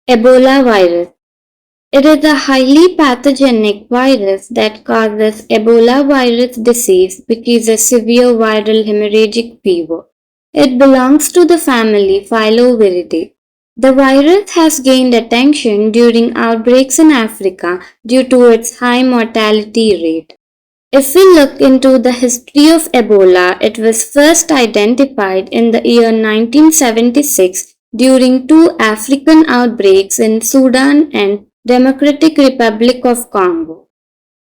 Ebola virus. It is a highly pathogenic virus that causes Ebola virus disease, which is a severe viral hemorrhagic fever. It belongs to the family Filoviridae. The virus has gained attention during outbreaks in Africa due to its high mortality rate. If we look into the history of Ebola, it was first identified in the year 1976 during two African outbreaks in Sudan and Democratic Republic of Congo.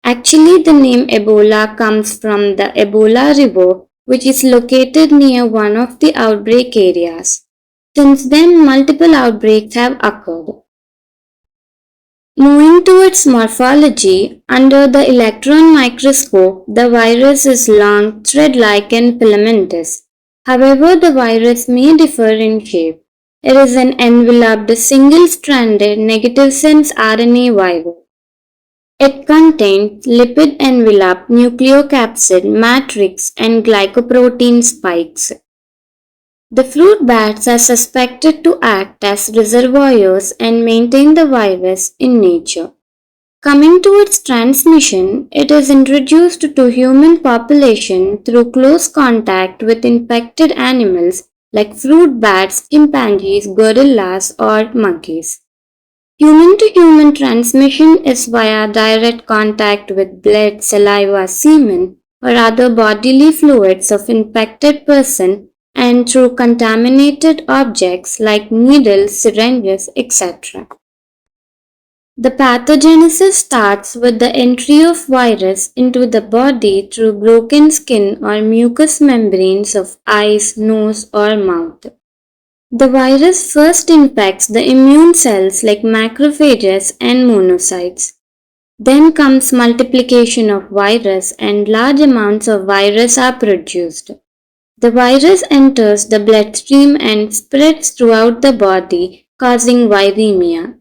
Actually, the name Ebola comes from the Ebola River, which is located near one of the outbreak areas. Since then, multiple outbreaks have occurred. Moving to its morphology, under the electron microscope, the virus is long, thread-like and filamentous. However, the virus may differ in shape. It is an enveloped, single-stranded, negative-sense RNA virus. It contains lipid-enveloped nucleocapsid matrix and glycoprotein spikes. The fruit bats are suspected to act as reservoirs and maintain the virus in nature. Coming to its transmission, it is introduced to human population through close contact with infected animals like fruit bats, chimpanzees, gorillas, or monkeys. Human-to-human transmission is via direct contact with blood, saliva, semen, or other bodily fluids of infected person and through contaminated objects like needles, syringes, etc. The pathogenesis starts with the entry of virus into the body through broken skin or mucous membranes of eyes, nose, or mouth. The virus first infects the immune cells like macrophages and monocytes. Then comes multiplication of virus and large amounts of virus are produced. The virus enters the bloodstream and spreads throughout the body, causing viremia.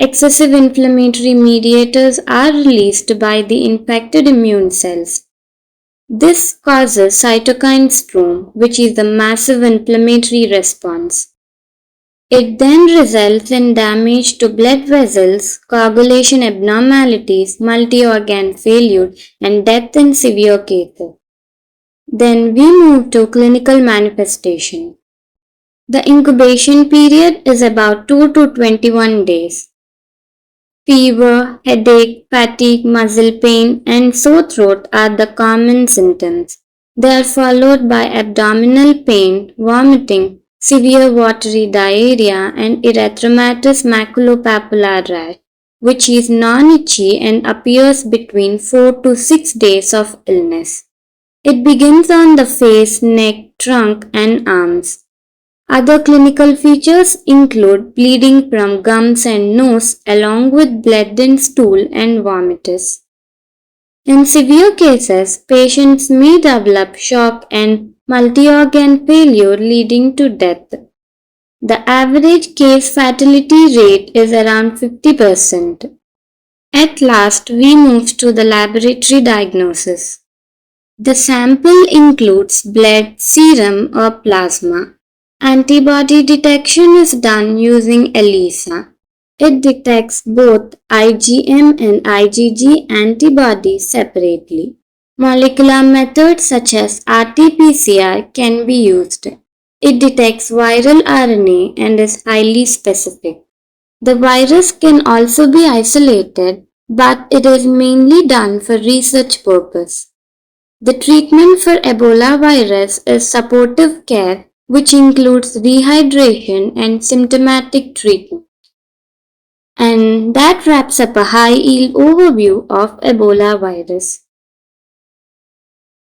Excessive inflammatory mediators are released by the infected immune cells. This causes cytokine storm, which is a massive inflammatory response. It then results in damage to blood vessels, coagulation abnormalities, multi-organ failure, and death in severe cases. Then we move to clinical manifestation. The incubation period is about 2 to 21 days. Fever, headache, fatigue, muscle pain, and sore throat are the common symptoms. They are followed by abdominal pain, vomiting, severe watery diarrhea, and erythematous maculopapular rash, which is non-itchy and appears between 4 to 6 days of illness. It begins on the face, neck, trunk, and arms. Other clinical features include bleeding from gums and nose along with blood in stool and vomitus. In severe cases, patients may develop shock and multi-organ failure leading to death. The average case fatality rate is around 50%. At last, we move to the laboratory diagnosis. The sample includes blood, serum, or plasma. Antibody detection is done using ELISA. It detects both IgM and IgG antibodies separately. Molecular methods such as RT-PCR can be used. It detects viral RNA and is highly specific. The virus can also be isolated, but it is mainly done for research purpose. The treatment for Ebola virus is supportive care, which includes rehydration and symptomatic treatment. And that wraps up a high-yield overview of Ebola virus.